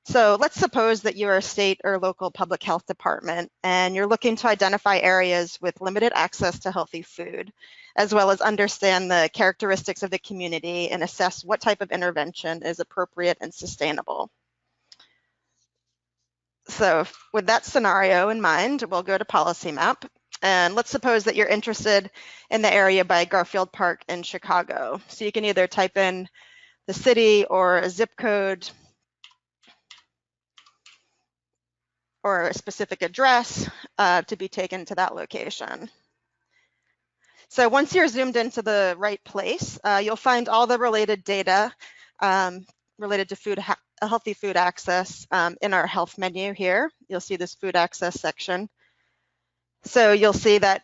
So let's suppose that you're a state or local public health department and you're looking to identify areas with limited access to healthy food, as well as understand the characteristics of the community and assess what type of intervention is appropriate and sustainable. So with that scenario in mind, we'll go to Policy Map. And let's suppose that you're interested in the area by Garfield Park in Chicago. So you can either type in the city or a zip code or a specific address to be taken to that location. So once you're zoomed into the right place, you'll find all the related data related to healthy food access in our health menu here. You'll see this food access section. So you'll see that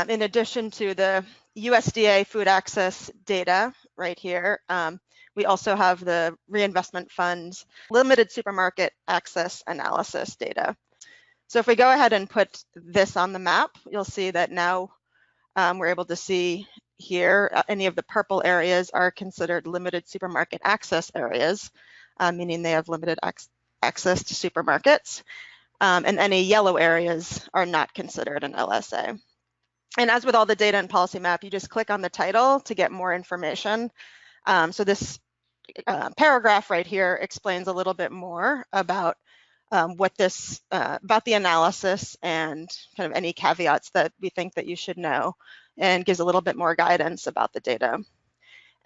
in addition to the USDA food access data right here, we also have the reinvestment funds limited supermarket access analysis data. So if we go ahead and put this on the map, you'll see that now we're able to see here any of the purple areas are considered limited supermarket access areas, meaning they have limited access to supermarkets, and any yellow areas are not considered an LSA. And as with all the data in Policy Map, you just click on the title to get more information. So this paragraph right here explains a little bit more about about the analysis and kind of any caveats that we think that you should know, and gives a little bit more guidance about the data.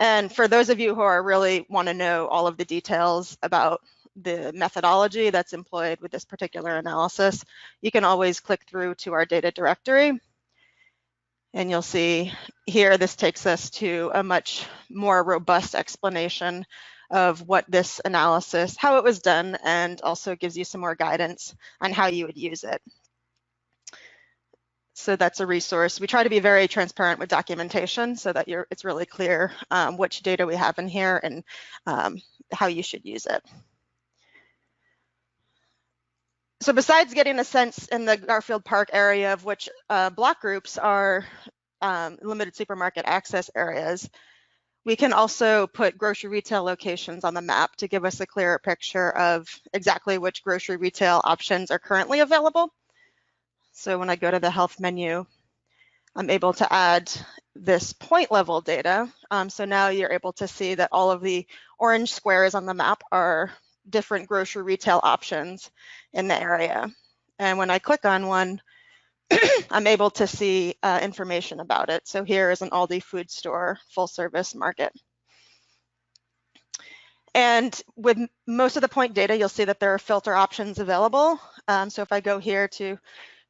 And for those of you who are really want to know all of the details about the methodology that's employed with this particular analysis, you can always click through to our data directory. And you'll see here, this takes us to a much more robust explanation of what this analysis, how it was done, and also gives you some more guidance on how you would use it. So that's a resource. We try to be very transparent with documentation so that it's really clear which data we have in here and how you should use it. So besides getting a sense in the Garfield Park area of which block groups are limited supermarket access areas, we can also put grocery retail locations on the map to give us a clearer picture of exactly which grocery retail options are currently available. So when I go to the health menu, I'm able to add this point level data. So now you're able to see that all of the orange squares on the map are different grocery retail options in the area. And when I click on one, I'm able to see information about it. So here is an Aldi food store full service market. And with most of the point data, you'll see that there are filter options available. So if I go here to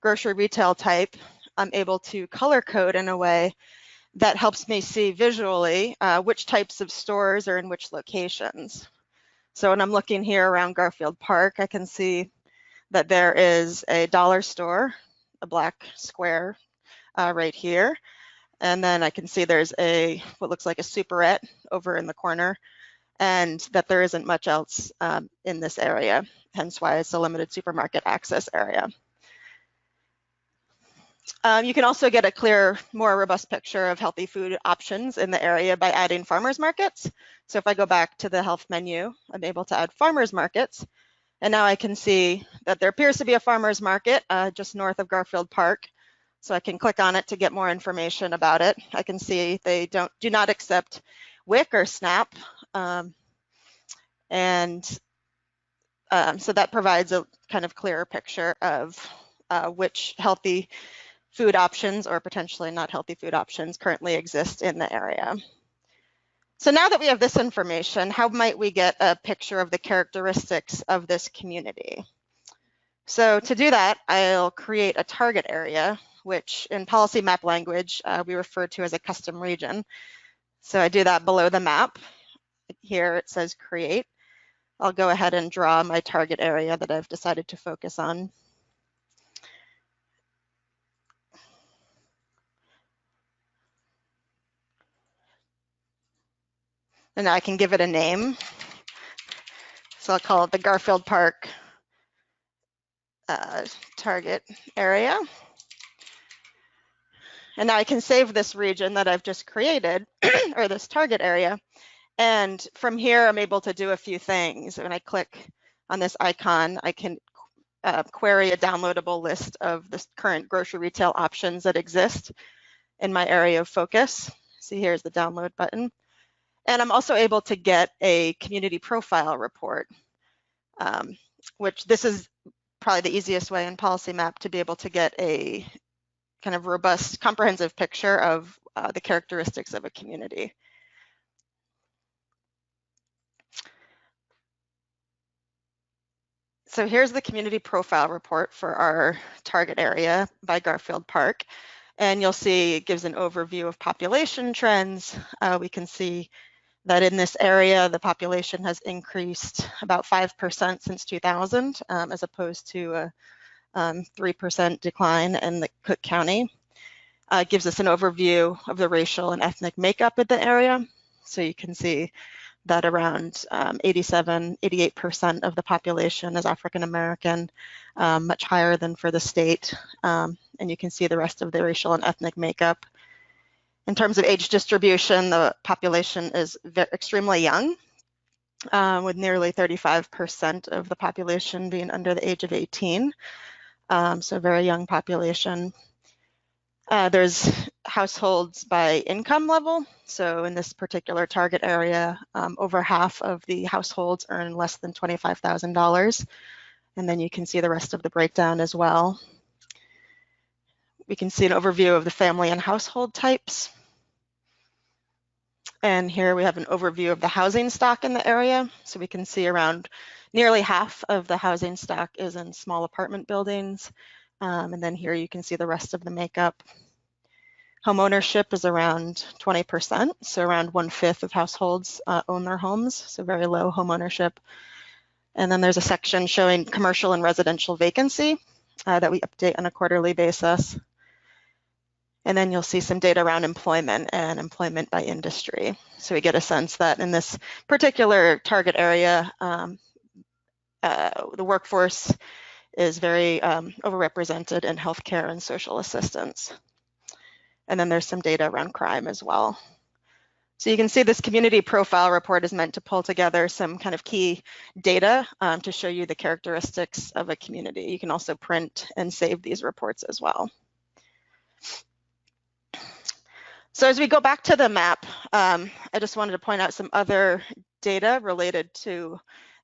grocery retail type, I'm able to color code in a way that helps me see visually which types of stores are in which locations. So when I'm looking here around Garfield Park, I can see that there is a dollar store, a black square right here. And then I can see there's what looks like a superette over in the corner, and that there isn't much else in this area, hence why it's a limited supermarket access area. You can also get a clear, more robust picture of healthy food options in the area by adding farmers markets. So if I go back to the health menu, I'm able to add farmers markets. And now I can see that there appears to be a farmers market just north of Garfield Park. So I can click on it to get more information about it. I can see they do not accept WIC or SNAP. So that provides a kind of clearer picture of which healthy food options or potentially not healthy food options currently exist in the area. So now that we have this information, how might we get a picture of the characteristics of this community? So to do that, I'll create a target area, which in policy map language, we refer to as a custom region. So I do that below the map. Here it says create. I'll go ahead and draw my target area that I've decided to focus on. And I can give it a name. So I'll call it the Garfield Park target area. And now I can save this region that I've just created, or this target area. And from here, I'm able to do a few things. When I click on this icon, I can query a downloadable list of the current grocery retail options that exist in my area of focus. See, here's the download button. And I'm also able to get a community profile report, which this is probably the easiest way in Policy Map to be able to get a kind of robust, comprehensive picture of the characteristics of a community. So here's the community profile report for our target area by Garfield Park. And you'll see it gives an overview of population trends. We can see that in this area, the population has increased about 5% since 2000, as opposed to a 3% decline in the Cook County. It gives us an overview of the racial and ethnic makeup of the area. So you can see that around 88% of the population is African American, much higher than for the state. And you can see the rest of the racial and ethnic makeup. In terms of age distribution, the population is extremely young, with nearly 35% of the population being under the age of 18. So a very young population. There's households by income level. So in this particular target area, over half of the households earn less than $25,000. And then you can see the rest of the breakdown as well. We can see an overview of the family and household types. And here we have an overview of the housing stock in the area. So we can see around nearly half of the housing stock is in small apartment buildings. And then here you can see the rest of the makeup. Home ownership is around 20%, so around 1/5 of households own their homes, so very low home ownership. And then there's a section showing commercial and residential vacancy that we update on a quarterly basis. And then you'll see some data around employment and employment by industry. So we get a sense that in this particular target area, the workforce is very overrepresented in healthcare and social assistance. And then there's some data around crime as well. So you can see this community profile report is meant to pull together some kind of key data to show you the characteristics of a community. You can also print and save these reports as well. So as we go back to the map, I just wanted to point out some other data related to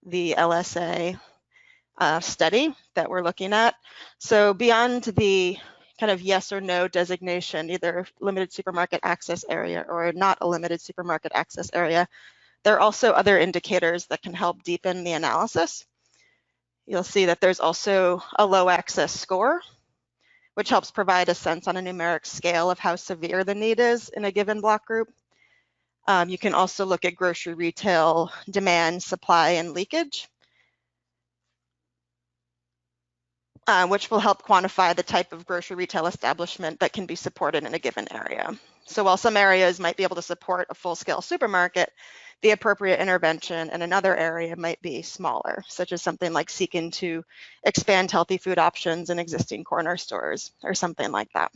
the LSA study that we're looking at. So beyond the kind of yes or no designation, either limited supermarket access area or not a limited supermarket access area, there are also other indicators that can help deepen the analysis. You'll see that there's also a low access score, which helps provide a sense on a numeric scale of how severe the need is in a given block group. You can also look at grocery retail demand, supply, and leakage, which will help quantify the type of grocery retail establishment that can be supported in a given area. So while some areas might be able to support a full-scale supermarket, the appropriate intervention in another area might be smaller, such as something like seeking to expand healthy food options in existing corner stores or something like that.